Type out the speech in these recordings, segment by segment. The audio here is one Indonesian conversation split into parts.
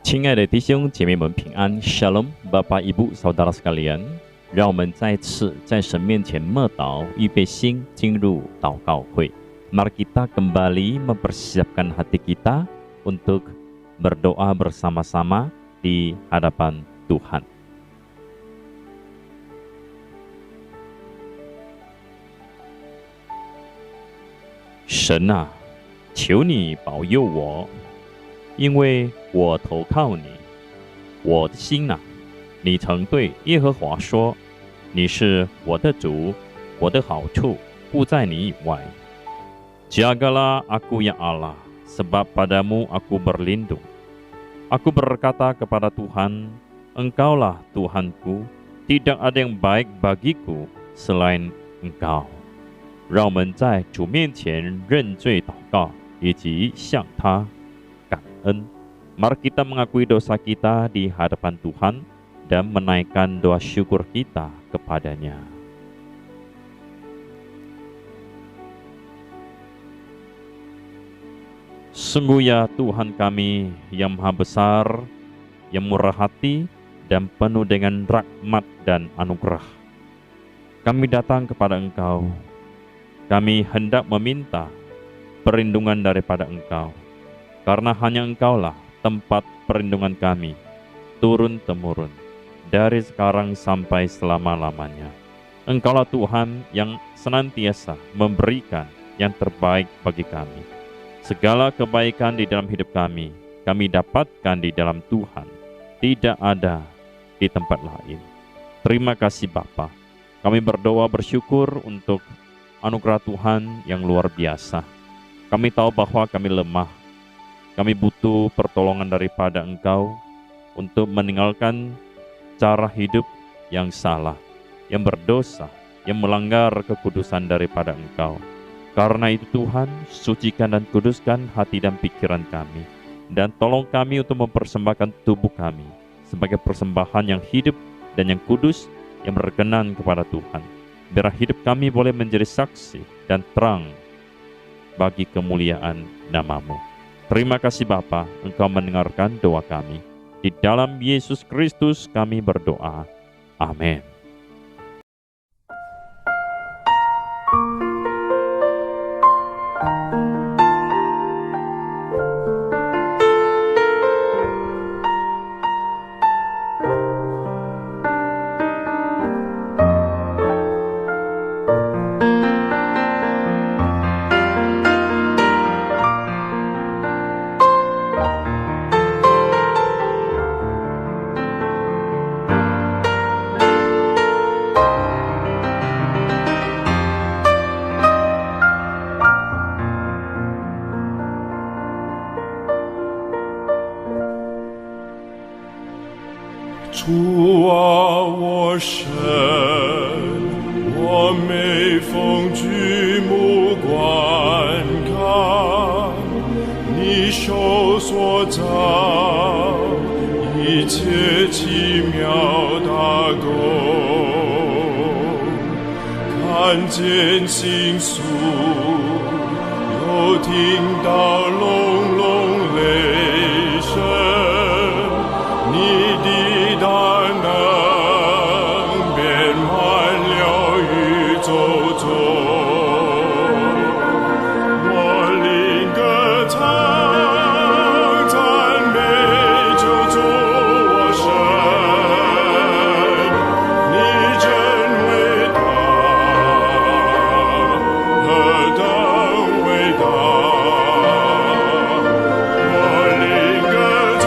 亲爱的弟兄姐妹们平安 Shalom Bapak Ibu Saudara sekalian， 让我们再次在神面前默祷，预备心进入祷告会。Mari kita kembali mempersiapkan hati kita untuk berdoa bersama-sama di hadapan Tuhan. Tuhan啊，求你保佑我，因为我投靠你。我的心啊，你曾对耶和华说，你是我的主，我的好处不在你以外。Jagalah aku ya Allah, sebab padamu aku berlindung. Aku berkata kepada Tuhan, Engkaulah Tuhanku, tidak ada yang baik bagiku selain Engkau. 让我们在主面前认罪祷告，以及向他感恩。Mari kita mengakui dosa kita di hadapan Tuhan dan menaikkan doa syukur kita kepadanya. Sungguh ya Tuhan kami yang maha besar, yang murah hati dan penuh dengan rahmat dan anugerah. Kami datang kepada Engkau. Kami hendak meminta perlindungan daripada Engkau, karena hanya Engkaulah tempat perlindungan kami, turun-temurun, dari sekarang sampai selama-lamanya. Engkaulah Tuhan yang senantiasa memberikan yang terbaik bagi kami. Segala kebaikan di dalam hidup kami dapatkan di dalam Tuhan, tidak ada di tempat lain. Terima kasih Bapa. Kami berdoa bersyukur untuk anugerah Tuhan yang luar biasa. Kami tahu bahwa kami lemah. Kami butuh pertolongan daripada Engkau untuk meninggalkan cara hidup yang salah, yang berdosa, yang melanggar kekudusan daripada Engkau. Karena itu Tuhan, sucikan dan kuduskan hati dan pikiran kami. Dan tolong kami untuk mempersembahkan tubuh kami sebagai persembahan yang hidup dan yang kudus, yang berkenan kepada Tuhan. Biar hidup kami boleh menjadi saksi dan terang bagi kemuliaan nama-Mu. Terima kasih Bapa, Engkau mendengarkan doa kami. Di dalam Yesus Kristus kami berdoa. Amin.主啊，我神，我每逢举目观看你手所造一切奇妙大功，看见星宿，又听到隆隆雷声，你的大能遍满了宇宙中，我灵歌唱，赞美救主我神，你真伟大，何等伟大，我灵歌唱。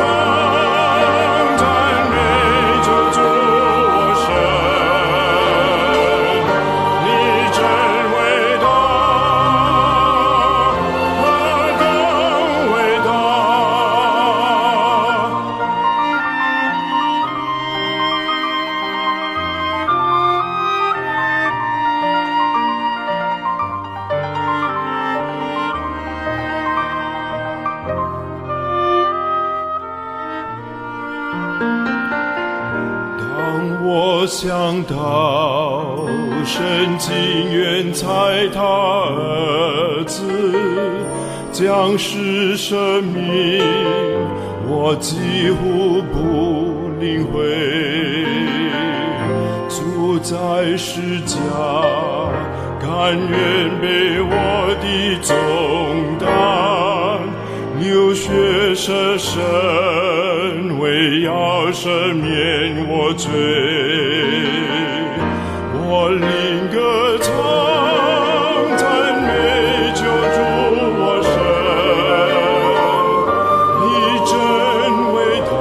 我想到神情愿差他儿子将使生命我几乎不领会。主在世家，甘愿背我的重担，流血舍身，为要赦免我罪。我灵歌唱，赞美救主我神，你真伟大，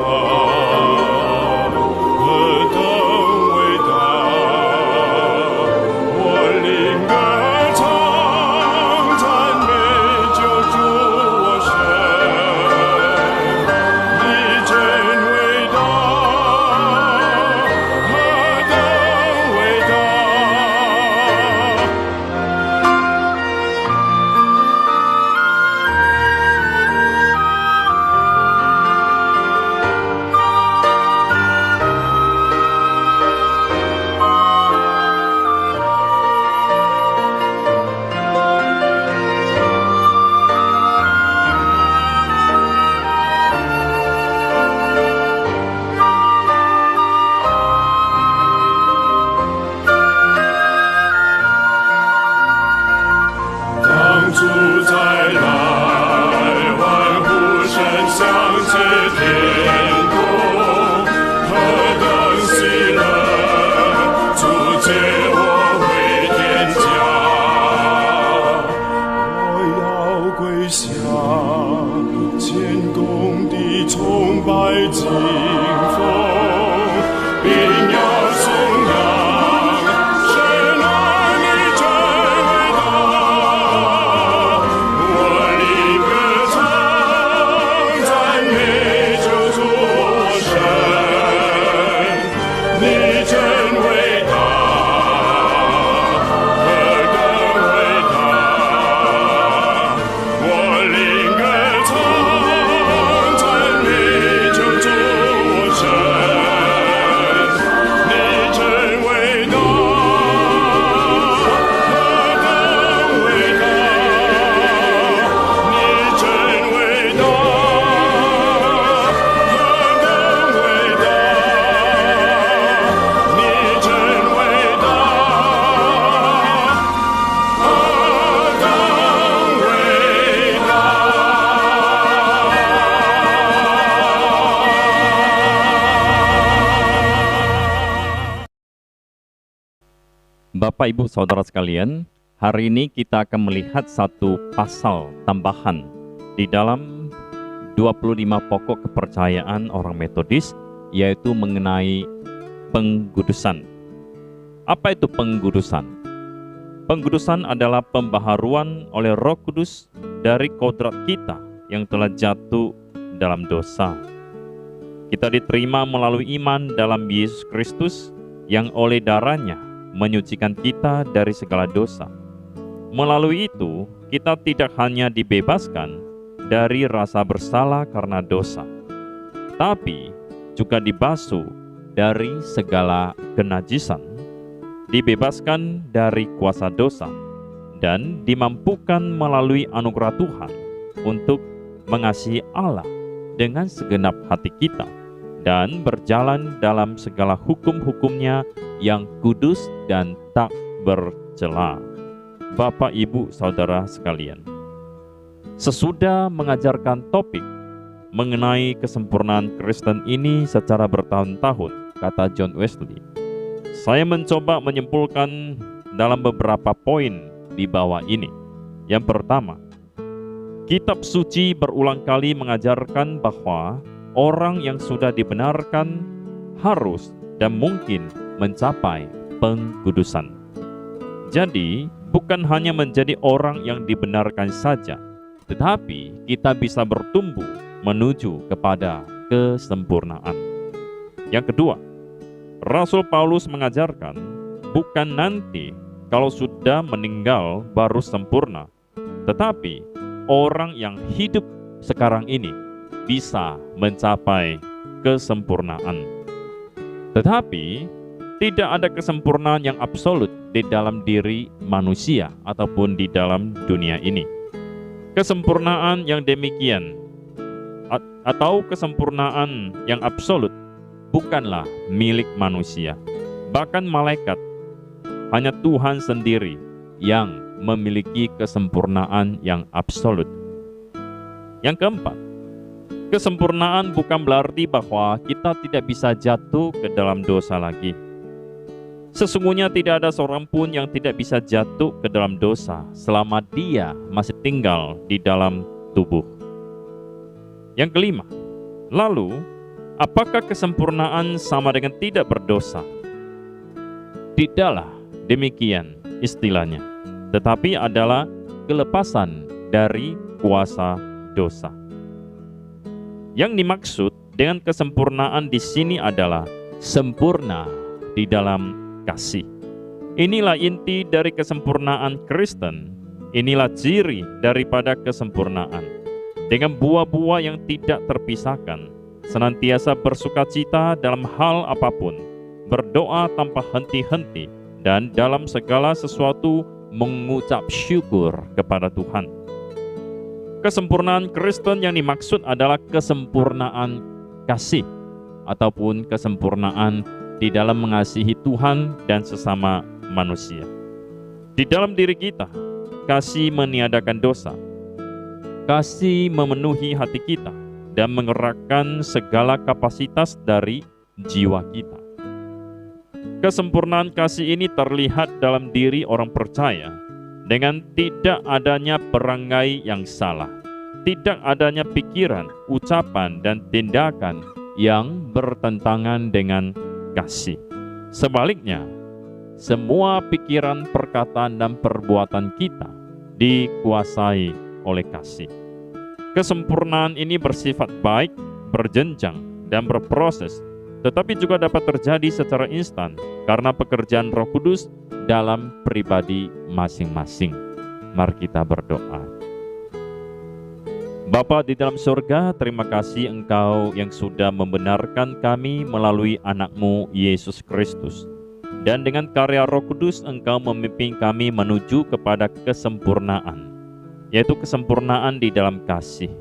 何等伟大！我灵歌唱，赞美救主我神，你真伟大，何等伟大！当主再来，欢呼声响彻天空，何等喜乐！主接我回天家，我要跪下，谦恭地崇拜敬奉，并要颂扬神啊，你真伟大！我灵歌唱，赞美救主我神，你真伟大，何等伟大！我灵歌唱，赞美救主我神，你真伟大，何等伟大！你真伟大，何等伟大！你真伟大，何等伟大！ Bapak Ibu Saudara sekalian, hari ini kita akan melihat satu pasal tambahan di dalam 25 pokok kepercayaan orang Metodis, yaitu mengenai pengkudusan. Apa itu pengkudusan? Pengkudusan adalah pembaharuan oleh Roh Kudus dari kodrat kita yang telah jatuh dalam dosa. Kita diterima melalui iman dalam Yesus Kristus yang oleh darahnya menyucikan kita dari segala dosa. Melalui itu, kita tidak hanya dibebaskan dari rasa bersalah karena dosa, tapi juga dibasuh dari segala kenajisan, dibebaskan dari kuasa dosa, dan dimampukan melalui anugerah Tuhan untuk mengasihi Allah dengan segenap hati kita dan berjalan dalam segala hukum-hukumnya yang kudus dan tak bercela. Bapak, Ibu, Saudara sekalian, sesudah mengajarkan topik mengenai kesempurnaan Kristen ini secara bertahun-tahun, kata John Wesley, saya mencoba menyimpulkan dalam beberapa poin di bawah ini. Yang pertama, kitab suci berulang kali mengajarkan bahwa orang yang sudah dibenarkan harus dan mungkin mencapai pengkudusan. Jadi, bukan hanya menjadi orang yang dibenarkan saja, tetapi kita bisa bertumbuh menuju kepada kesempurnaan. Yang kedua, Rasul Paulus mengajarkan bukan nanti kalau sudah meninggal baru sempurna, tetapi orang yang hidup sekarang ini bisa mencapai kesempurnaan. Tetapi tidak ada kesempurnaan yang absolut di dalam diri manusia ataupun di dalam dunia ini. Kesempurnaan yang demikian atau kesempurnaan yang absolut bukanlah milik manusia, bahkan malaikat. Hanya Tuhan sendiri yang memiliki kesempurnaan yang absolut. Yang keempat, kesempurnaan bukan berarti bahwa kita tidak bisa jatuh ke dalam dosa lagi. Sesungguhnya tidak ada seorang pun yang tidak bisa jatuh ke dalam dosa selama dia masih tinggal di dalam tubuh. Yang kelima, lalu apakah kesempurnaan sama dengan tidak berdosa? Tidaklah demikian istilahnya, tetapi adalah kelepasan dari kuasa dosa. Yang dimaksud dengan kesempurnaan di sini adalah sempurna di dalam kasih. Inilah inti dari kesempurnaan Kristen. Inilah ciri daripada kesempurnaan. Dengan buah-buah yang tidak terpisahkan, senantiasa bersukacita dalam hal apapun, berdoa tanpa henti-henti, dan dalam segala sesuatu mengucap syukur kepada Tuhan. Kesempurnaan Kristen yang dimaksud adalah kesempurnaan kasih ataupun kesempurnaan di dalam mengasihi Tuhan dan sesama manusia. Di dalam diri kita, kasih meniadakan dosa. Kasih memenuhi hati kita dan menggerakkan segala kapasitas dari jiwa kita. Kesempurnaan kasih ini terlihat dalam diri orang percaya dengan tidak adanya perangai yang salah, tidak adanya pikiran, ucapan, dan tindakan yang bertentangan dengan kasih. Sebaliknya, semua pikiran, perkataan, dan perbuatan kita dikuasai oleh kasih. Kesempurnaan ini bersifat baik, berjenjang, dan berproses, tetapi juga dapat terjadi secara instan karena pekerjaan Roh Kudus dalam pribadi masing-masing. Mari kita berdoa. Bapa di dalam surga, terima kasih Engkau yang sudah membenarkan kami melalui anak-Mu Yesus Kristus. Dan dengan karya Roh Kudus Engkau memimpin kami menuju kepada kesempurnaan, yaitu kesempurnaan di dalam kasih.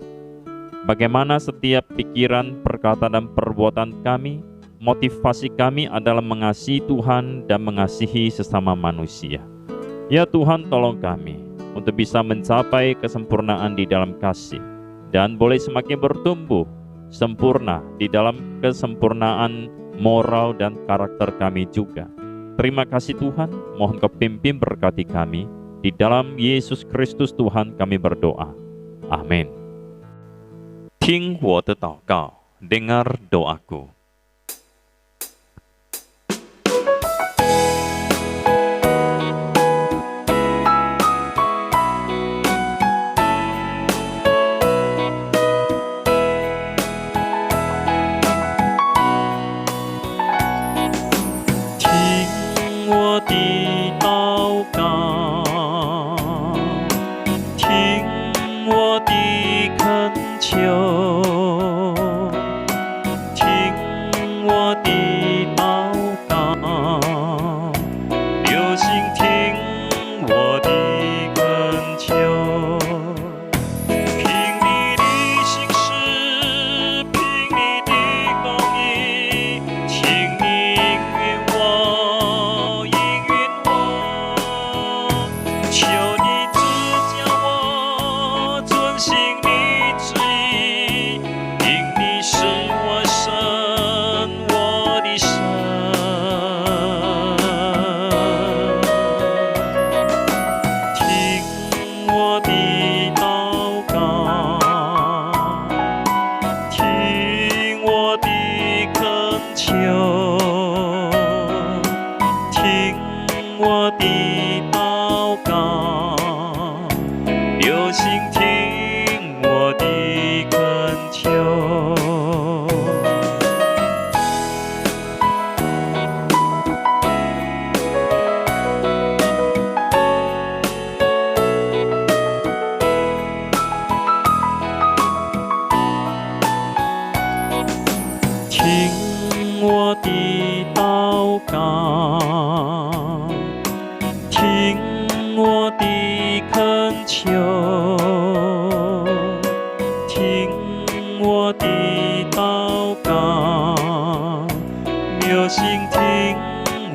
Bagaimana setiap pikiran, perkataan, dan perbuatan kami, motivasi kami adalah mengasihi Tuhan dan mengasihi sesama manusia. Ya Tuhan, tolong kami untuk bisa mencapai kesempurnaan di dalam kasih dan boleh semakin bertumbuh sempurna di dalam kesempurnaan moral dan karakter kami juga. Terima kasih Tuhan, mohon Kau pimpin berkati kami. Di dalam Yesus Kristus Tuhan kami berdoa. Amin. 听我的祷告, dengar doaku.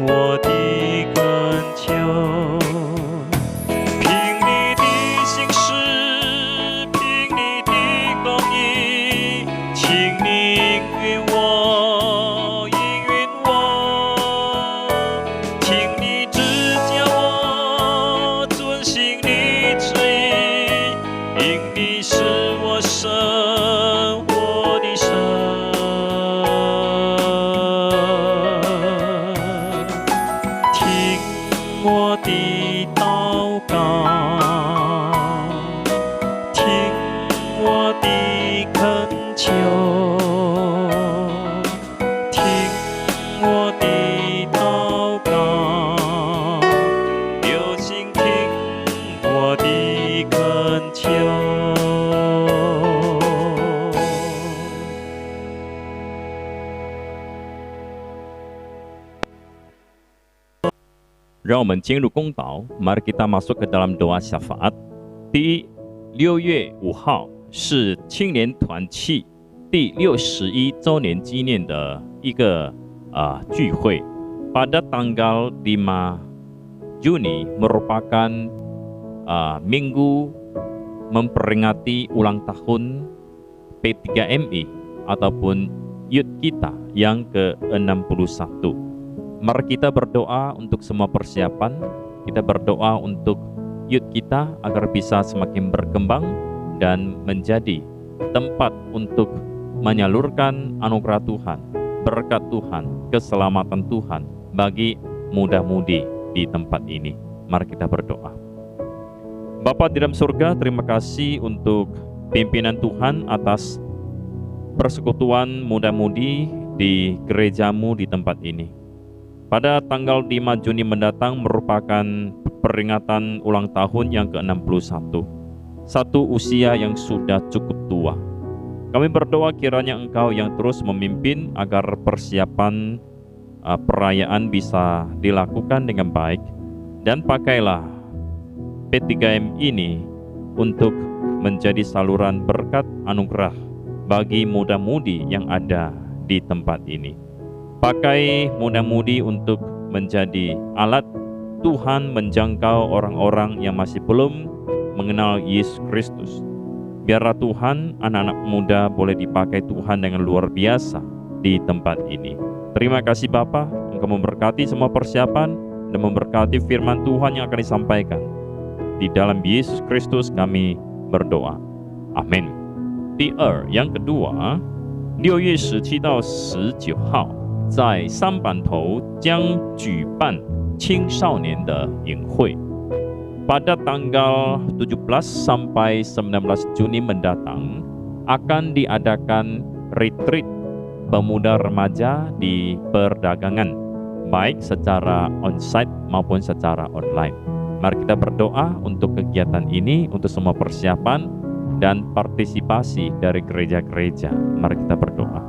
我的恳求。凭你的信实，凭你的公义，请你应允我，应允我，请你指教我遵行你旨意，因你是我神，我的神。听我的祷告，听我的恳求，听我的祷告，留心听我的恳求。让我们进入公祷，mari kita masuk ke dalam doa syafaat. Di 6月5号是青年团契第61周年纪念的一个聚会。Pada tanggal 5 Juni merupakan minggu memperingati ulang tahun P3MI ataupun Youth kita yang ke-61. Mari kita berdoa untuk semua persiapan. Kita berdoa untuk youth kita agar bisa semakin berkembang dan menjadi tempat untuk menyalurkan anugerah Tuhan, berkat Tuhan, keselamatan Tuhan bagi muda-mudi di tempat ini. Mari kita berdoa. Bapa di dalam surga, terima kasih untuk pimpinan Tuhan atas persekutuan muda-mudi di gerejamu di tempat ini. Pada tanggal 5 Juni mendatang merupakan peringatan ulang tahun yang ke-61. Satu usia yang sudah cukup tua. Kami berdoa kiranya Engkau yang terus memimpin agar persiapan perayaan bisa dilakukan dengan baik. Dan pakailah P3M ini untuk menjadi saluran berkat anugerah bagi muda-mudi yang ada di tempat ini. Pakai muda-mudi untuk menjadi alat Tuhan menjangkau orang-orang yang masih belum mengenal Yesus Kristus. Biarlah Tuhan, anak-anak muda boleh dipakai Tuhan dengan luar biasa di tempat ini. Terima kasih Bapa, Engkau memberkati semua persiapan dan memberkati firman Tuhan yang akan disampaikan. Di dalam Yesus Kristus kami berdoa. Amin. 第二, yang kedua, 6月17到19号在三板头将举办青少年的营会. Pada tanggal 17 sampai 19 Juni mendatang akan diadakan retreat pemuda remaja di perdagangan, baik secara onsite maupun secara online. Mari kita berdoa untuk kegiatan ini, untuk semua persiapan dan partisipasi dari gereja-gereja. Mari kita berdoa.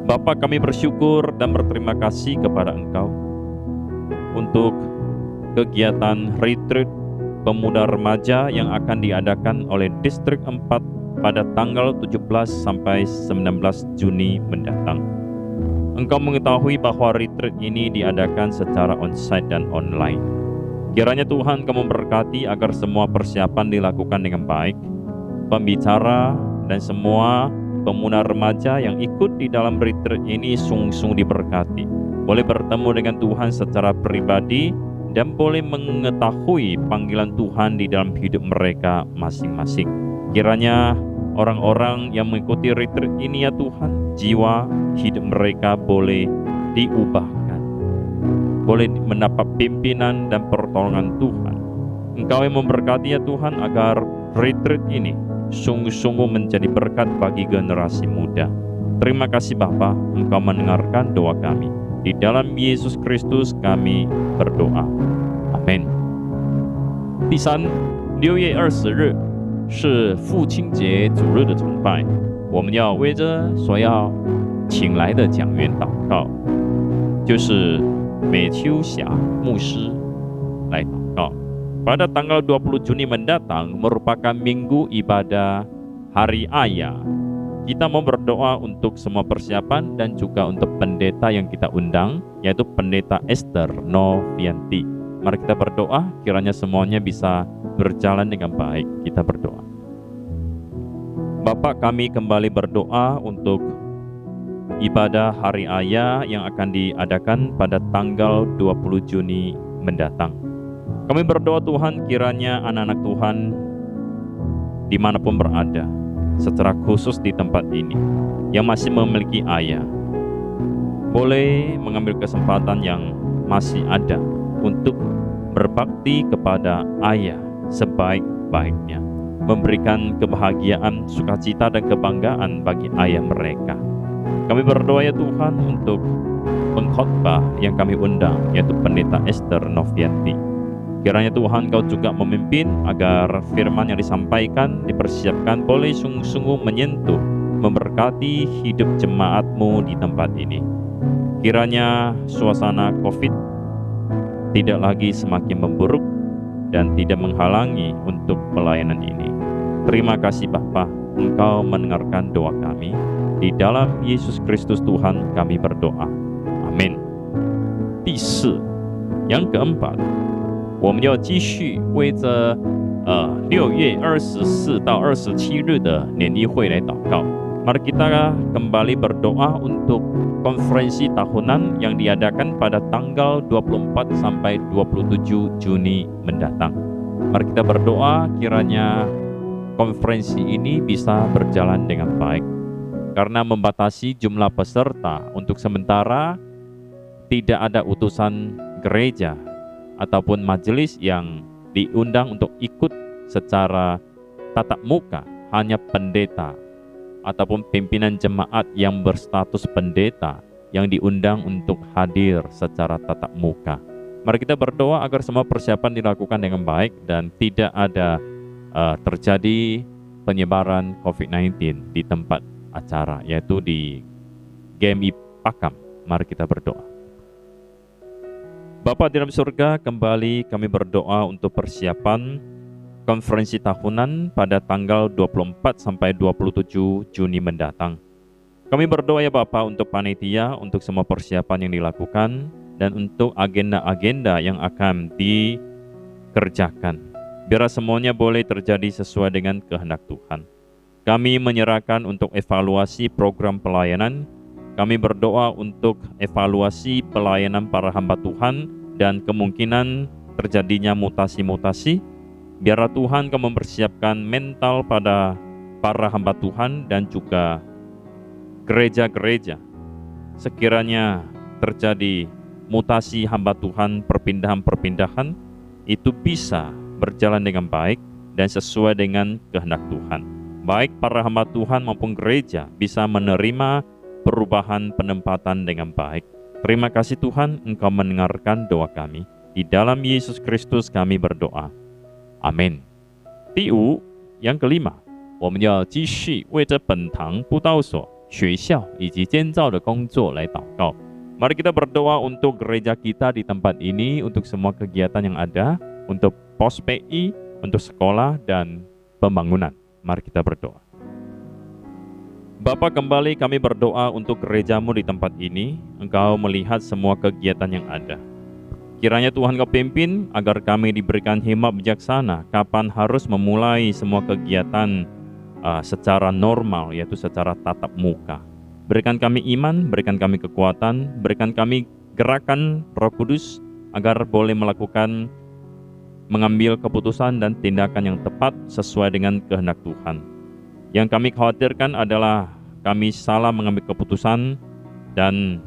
Bapa, kami bersyukur dan berterima kasih kepada Engkau untuk kegiatan retreat pemuda remaja yang akan diadakan oleh Distrik 4 pada tanggal 17 sampai 19 Juni mendatang. Engkau mengetahui bahwa retreat ini diadakan secara onsite dan online. Kiranya Tuhan Kamu memberkati agar semua persiapan dilakukan dengan baik. Pembicara dan semua pemuda remaja yang ikut di dalam retreat ini sungguh-sungguh diberkati. Boleh bertemu dengan Tuhan secara pribadi dan boleh mengetahui panggilan Tuhan di dalam hidup mereka masing-masing. Kiranya orang-orang yang mengikuti retreat ini ya Tuhan, jiwa hidup mereka boleh diubahkan, boleh mendapat pimpinan dan pertolongan Tuhan. Engkau yang memberkati ya Tuhan agar retreat ini sungguh-sungguh menjadi berkat bagi generasi muda. Terima kasih Bapa, Engkau mendengarkan doa kami. Di dalam Yesus Kristus kami berdoa. Amin. 第三，6月20日是父亲节主日的崇拜，我们要为着所要请来的讲员祷告，就是美秋霞牧师来祷告。Pada tanggal 20 Juni mendatang merupakan minggu ibadah Hari Ayah. Kita mau berdoa untuk semua persiapan dan juga untuk pendeta yang kita undang, yaitu Pendeta Esther Novianti. Mari kita berdoa, kiranya semuanya bisa berjalan dengan baik. Kita berdoa. Bapak, kami kembali berdoa untuk ibadah Hari Ayah yang akan diadakan pada tanggal 20 Juni mendatang. Kami berdoa Tuhan, kiranya anak-anak Tuhan dimanapun berada, secara khusus di tempat ini, yang masih memiliki ayah, boleh mengambil kesempatan yang masih ada untuk berbakti kepada ayah sebaik-baiknya, memberikan kebahagiaan, sukacita, dan kebanggaan bagi ayah mereka. Kami berdoa ya Tuhan untuk pengkhotbah yang kami undang, yaitu Pendeta Esther Novianti. Kiranya Tuhan Kau juga memimpin agar firman yang disampaikan, dipersiapkan boleh sungguh-sungguh menyentuh, memberkati hidup jemaat-Mu di tempat ini. Kiranya suasana COVID tidak lagi semakin memburuk dan tidak menghalangi untuk pelayanan ini. Terima kasih Bapa, Engkau mendengarkan doa kami. Di dalam Yesus Kristus Tuhan kami berdoa. Amin. 第四， yang keempat， 我们要继续为着6月24到27日的年例会来祷告。 Mari kita kembali berdoa untuk konferensi tahunan yang diadakan pada tanggal 24 sampai 27 Juni mendatang. Mari kita berdoa kiranya konferensi ini bisa berjalan dengan baik. Karena membatasi jumlah peserta, untuk sementara tidak ada utusan gereja ataupun majelis yang diundang untuk ikut secara tatap muka, hanya pendeta ataupun pimpinan jemaat yang berstatus pendeta yang diundang untuk hadir secara tatap muka. Mari kita berdoa agar semua persiapan dilakukan dengan baik dan tidak ada terjadi penyebaran COVID-19 di tempat acara, yaitu di GMI Pakam. Mari kita berdoa. Bapa di dalam surga, kembali kami berdoa untuk persiapan konferensi tahunan pada tanggal 24 sampai 27 Juni mendatang. Kami berdoa ya Bapa untuk panitia, untuk semua persiapan yang dilakukan, dan untuk agenda-agenda yang akan dikerjakan. Biar semuanya boleh terjadi sesuai dengan kehendak Tuhan. Kami menyerahkan untuk evaluasi program pelayanan. Kami berdoa untuk evaluasi pelayanan para hamba Tuhan dan kemungkinan terjadinya mutasi-mutasi. Biarlah Tuhan Kau mempersiapkan mental pada para hamba Tuhan dan juga gereja-gereja. Sekiranya terjadi mutasi hamba Tuhan, perpindahan-perpindahan, itu bisa berjalan dengan baik dan sesuai dengan kehendak Tuhan. Baik para hamba Tuhan maupun gereja bisa menerima perubahan penempatan dengan baik. Terima kasih Tuhan, Engkau mendengarkan doa kami. Di dalam Yesus Kristus kami berdoa. Amin. 第五， yang kelima， 我们要继续为着本堂布道所、学校以及建造的工作来祷告。 Mari kita berdoa untuk gereja kita di tempat ini, untuk semua kegiatan yang ada, untuk pos PI, untuk sekolah dan pembangunan. Mari kita berdoa. Bapa, kembali kami berdoa untuk gerejamu di tempat ini. Engkau melihat semua kegiatan yang ada. Kiranya Tuhan Kau pimpin agar kami diberikan hikmat bijaksana kapan harus memulai semua kegiatan secara normal, yaitu secara tatap muka. Berikan kami iman, berikan kami kekuatan, berikan kami gerakan Roh Kudus agar boleh mengambil keputusan dan tindakan yang tepat sesuai dengan kehendak Tuhan. Yang kami khawatirkan adalah kami salah mengambil keputusan dan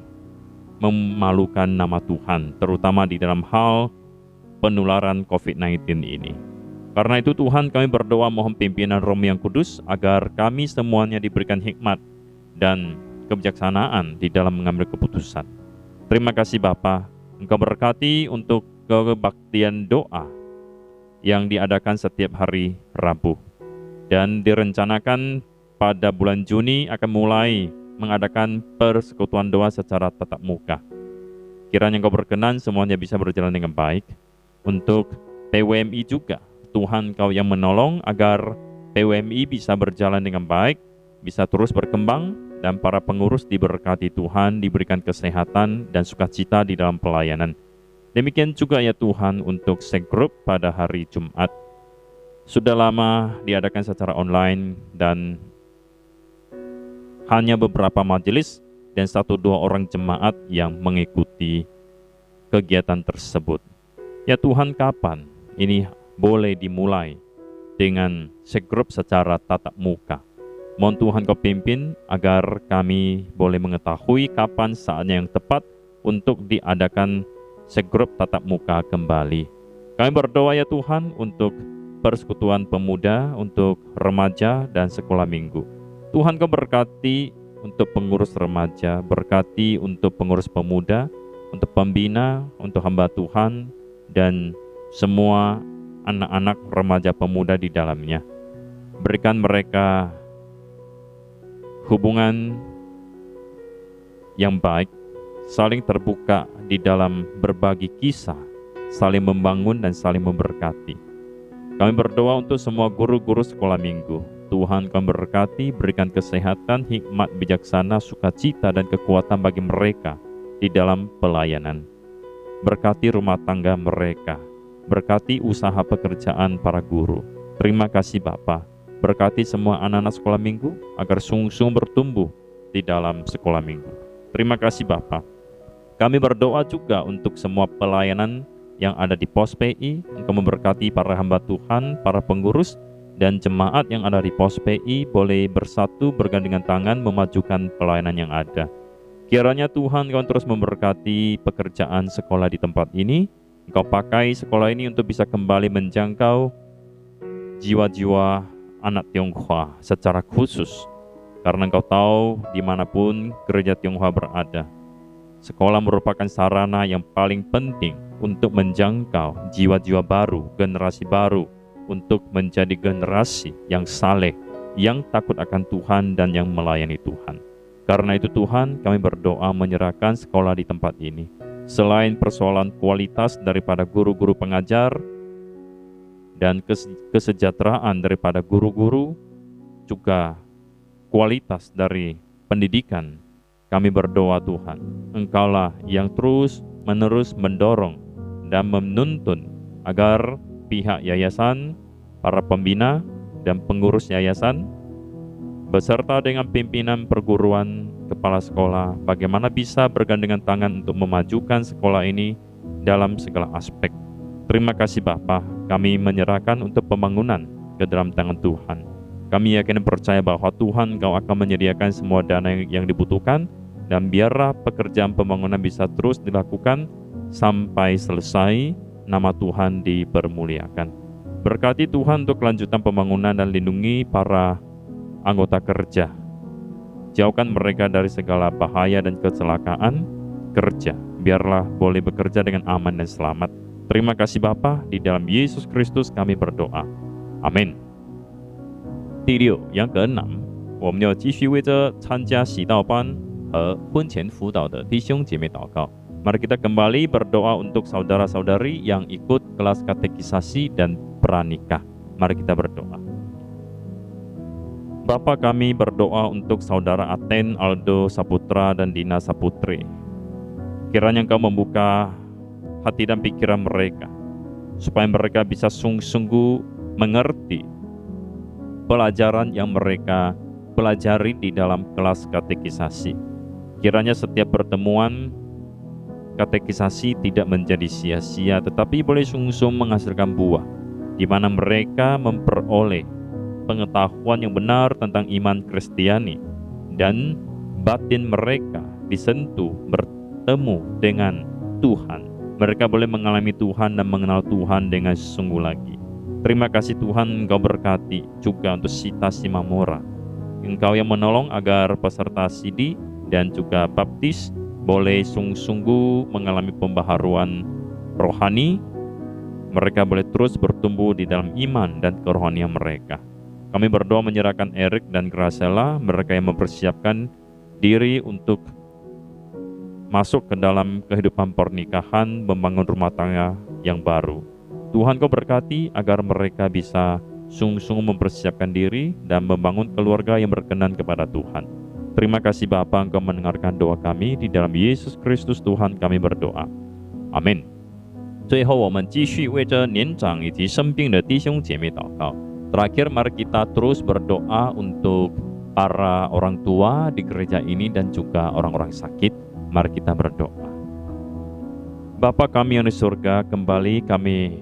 memalukan nama Tuhan, terutama di dalam hal penularan COVID-19 ini. Karena itu Tuhan, kami berdoa mohon pimpinan Roh yang Kudus agar kami semuanya diberikan hikmat dan kebijaksanaan di dalam mengambil keputusan. Terima kasih Bapa, Engkau berkati untuk kebaktian doa yang diadakan setiap hari Rabu dan direncanakan pada bulan Juni akan mulai mengadakan persekutuan doa secara tatap muka. Kiranya Engkau berkenan semuanya bisa berjalan dengan baik. Untuk PWMI juga, Tuhan Kau yang menolong agar PWMI bisa berjalan dengan baik bisa terus berkembang, dan para pengurus diberkati Tuhan, diberikan kesehatan dan sukacita di dalam pelayanan. Demikian juga ya Tuhan untuk Segrup pada hari Jumat. Sudah lama diadakan secara online dan hanya beberapa majelis dan 1-2 orang jemaat yang mengikuti kegiatan tersebut. Ya Tuhan, kapan ini boleh dimulai dengan Segrup secara tatap muka? Mohon Tuhan Kau pimpin agar kami boleh mengetahui kapan saatnya yang tepat untuk diadakan Segrup tatap muka kembali. Kami berdoa ya Tuhan untuk persekutuan pemuda, untuk remaja dan sekolah minggu. Tuhan Kau berkati untuk pengurus remaja, berkati untuk pengurus pemuda, untuk pembina, untuk hamba Tuhan, dan semua anak-anak remaja pemuda di dalamnya. Berikan mereka hubungan yang baik, saling terbuka di dalam berbagi kisah, saling membangun dan saling memberkati. Kami berdoa untuk semua guru-guru sekolah minggu. Tuhan Kau berkati, berikan kesehatan, hikmat, bijaksana, sukacita, dan kekuatan bagi mereka di dalam pelayanan. Berkati rumah tangga mereka, berkati usaha pekerjaan para guru. Terima kasih Bapa. Berkati semua anak-anak sekolah minggu agar sungguh-sungguh bertumbuh di dalam sekolah minggu. Terima kasih Bapa. Kami berdoa juga untuk semua pelayanan yang ada di Pos PI. Engkau memberkati para hamba Tuhan, para pengurus, dan jemaat yang ada di Pos PI boleh bersatu bergandengan tangan memajukan pelayanan yang ada. Kiranya Tuhan Kau terus memberkati pekerjaan sekolah di tempat ini. Engkau pakai sekolah ini untuk bisa kembali menjangkau jiwa-jiwa anak Tionghoa secara khusus, karena Engkau tahu dimanapun gereja Tionghoa berada, sekolah merupakan sarana yang paling penting untuk menjangkau jiwa-jiwa baru, generasi baru, untuk menjadi generasi yang saleh, yang takut akan Tuhan dan yang melayani Tuhan. Karena itu Tuhan, kami berdoa menyerahkan sekolah di tempat ini. Selain persoalan kualitas daripada guru-guru pengajar dan kesejahteraan daripada guru-guru, juga kualitas dari pendidikan, kami berdoa Tuhan, Engkaulah yang terus-menerus mendorong dan menuntun agar pihak yayasan, para pembina, dan pengurus yayasan, beserta dengan pimpinan perguruan, kepala sekolah, bagaimana bisa bergandengan tangan untuk memajukan sekolah ini dalam segala aspek. Terima kasih Bapa, kami menyerahkan untuk pembangunan ke dalam tangan Tuhan. Kami yakin dan percaya bahwa Tuhan Kau akan menyediakan semua dana yang dibutuhkan, dan biarlah pekerjaan pembangunan bisa terus dilakukan sampai selesai, nama Tuhan dipermuliakan. Berkati Tuhan untuk kelanjutan pembangunan dan lindungi para anggota kerja. Jauhkan mereka dari segala bahaya dan kecelakaan kerja. Biarlah boleh bekerja dengan aman dan selamat. Terima kasih Bapa, di dalam Yesus Kristus kami berdoa. Amin. 第六，yang keenam，我们要继续为着参加喜祷班和婚前辅导的弟兄姐妹祷告。Mari kita kembali berdoa untuk saudara-saudari yang ikut kelas katekisasi dan pranikah. Mari kita berdoa. Bapa, kami berdoa untuk saudara Aten, Aldo Saputra, dan Dina Saputri. Kiranya Engkau membuka hati dan pikiran mereka, supaya mereka bisa sungguh-sungguh mengerti pelajaran yang mereka pelajari di dalam kelas katekisasi. Kiranya setiap pertemuan katekisasi tidak menjadi sia-sia, tetapi boleh sungguh-sungguh menghasilkan buah, di mana mereka memperoleh pengetahuan yang benar tentang iman Kristiani, dan batin mereka disentuh bertemu dengan Tuhan. Mereka boleh mengalami Tuhan dan mengenal Tuhan dengan sungguh lagi. Terima kasih Tuhan, Engkau berkati juga untuk Sita Simamora. Engkau yang menolong agar peserta Sidi dan juga baptis boleh sungguh-sungguh mengalami pembaharuan rohani. Mereka boleh terus bertumbuh di dalam iman dan kerohanian mereka. Kami berdoa menyerahkan Erik dan Gracela, mereka yang mempersiapkan diri untuk masuk ke dalam kehidupan pernikahan, membangun rumah tangga yang baru. Tuhan Kau berkati agar mereka bisa sungguh-sungguh mempersiapkan diri dan membangun keluarga yang berkenan kepada Tuhan. Terima kasih Bapa, Engkau mendengarkan doa kami. Di dalam Yesus Kristus Tuhan kami berdoa. Amin. 最后我们继续为着年长以及生病的弟兄姐妹祷告。Terakhir mari kita terus berdoa untuk para orang tua di gereja ini dan juga orang-orang sakit. Mari kita berdoa. Bapa kami yang di surga, kembali kami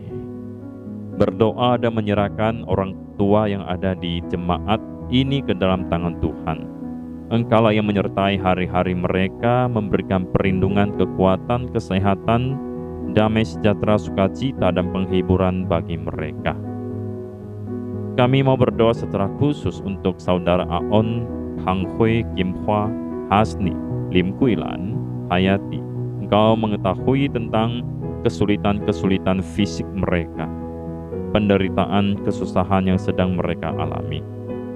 berdoa dan menyerahkan orang tua yang ada di jemaat ini ke dalam tangan Tuhan. Engkaulah yang menyertai hari-hari mereka, memberikan perlindungan, kekuatan, kesehatan, damai sejahtera, sukacita, dan penghiburan bagi mereka. Kami mau berdoa secara khusus untuk saudara Aon, Hang Hui, Kim Hua, Hasni, Lim Kuilan, Hayati. Engkau mengetahui tentang kesulitan-kesulitan fisik mereka, penderitaan, kesusahan yang sedang mereka alami.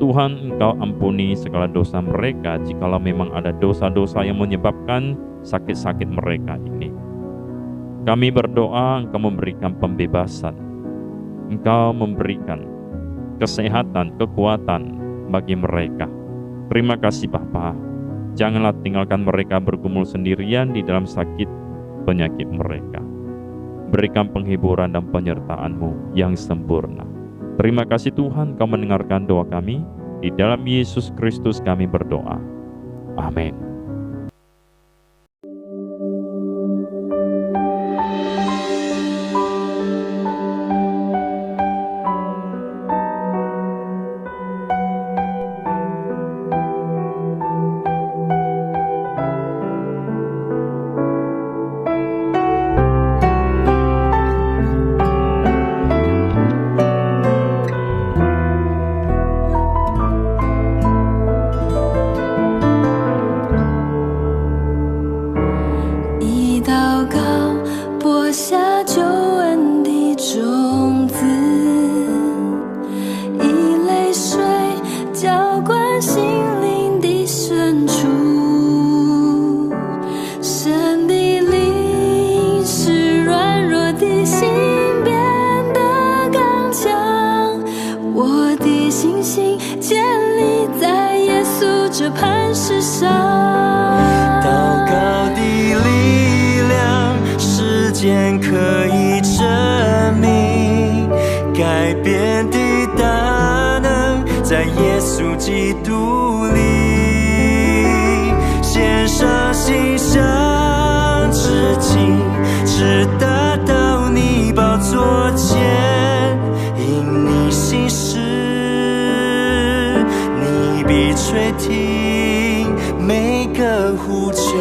Tuhan, Engkau ampuni segala dosa mereka jikalau memang ada dosa-dosa yang menyebabkan sakit-sakit mereka ini. Kami berdoa Engkau memberikan pembebasan, Engkau memberikan kesehatan, kekuatan bagi mereka. Terima kasih Bapa. Janganlah tinggalkan mereka bergumul sendirian di dalam sakit penyakit mereka. Berikan penghiburan dan penyertaan-Mu yang sempurna. Terima kasih Tuhan, Kau mendengarkan doa kami. Di dalam Yesus Kristus kami berdoa. Amin.可以证明改变的大能在耶稣基督里，献上心上致敬，直达到你宝座前，因你心事，你必垂听每个呼求。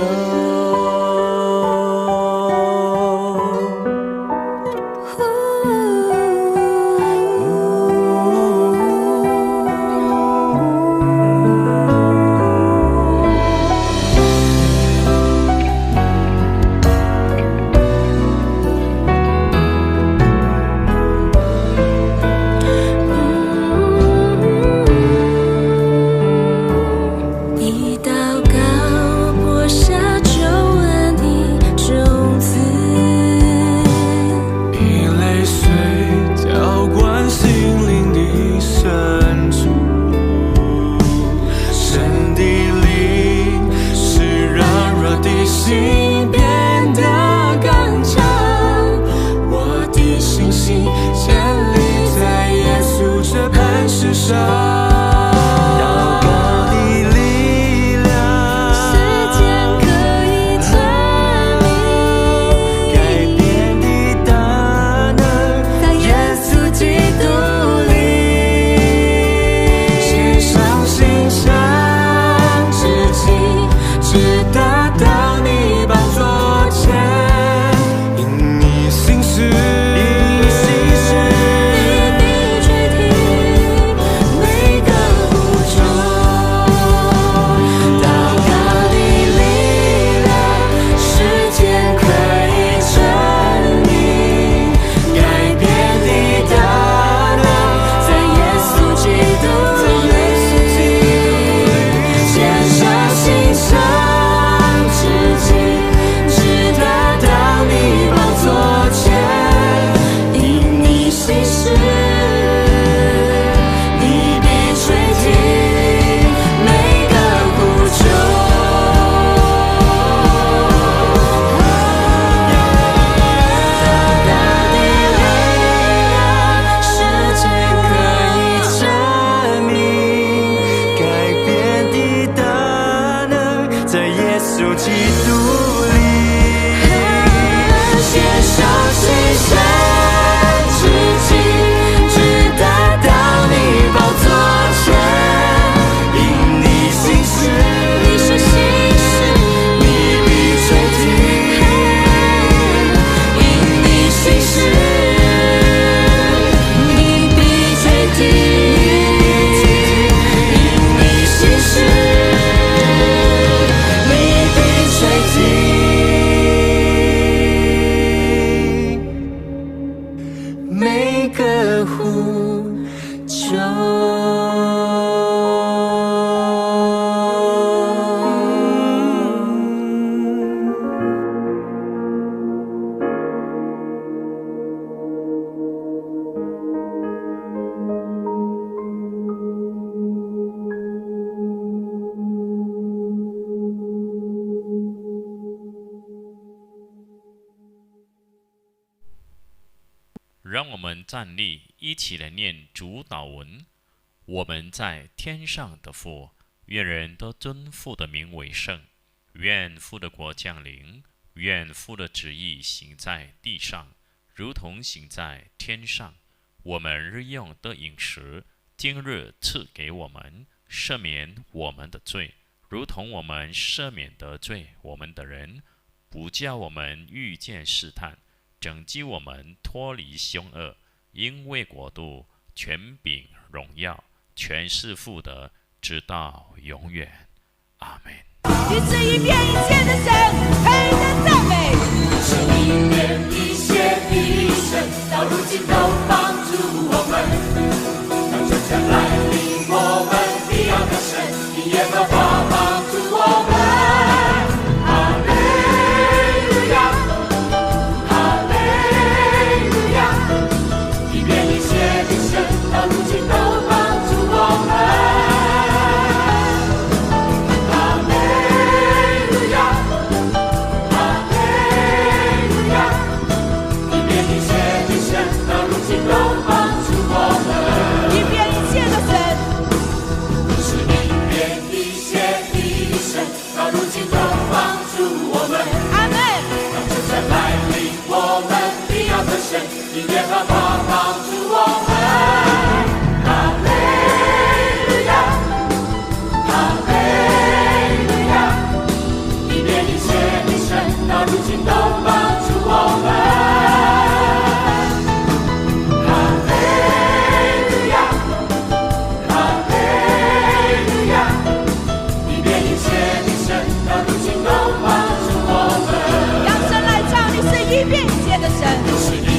让我们站立，一起来念主祷文。我们在天上的父，愿人都尊父的名为圣。愿父的国降临，愿父的旨意行在地上，如同行在天上。我们日用的饮食，今日赐给我们，赦免我们的罪，如同我们赦免得罪我们的人，不叫我们遇见试探，拯救我们脱离凶恶。因为国度、权柄、荣耀，全是父的，直到永远。阿们。你是一片一切的神，配得赞美。是一片一切的神，到如今都帮助我们。当真相来临，我们必要得胜，因耶和华帮助我们。哈利路亚，哈利路亚，一片一切的神，到如今都帮助我们。因耶和华帮助我们，哈利路亚，哈利路亚，一片一切的神，到如今都帮助我们，哈利路亚，哈利路亚，一片一切的神，到如今都帮助我们。让神来叫你是一片一切的神。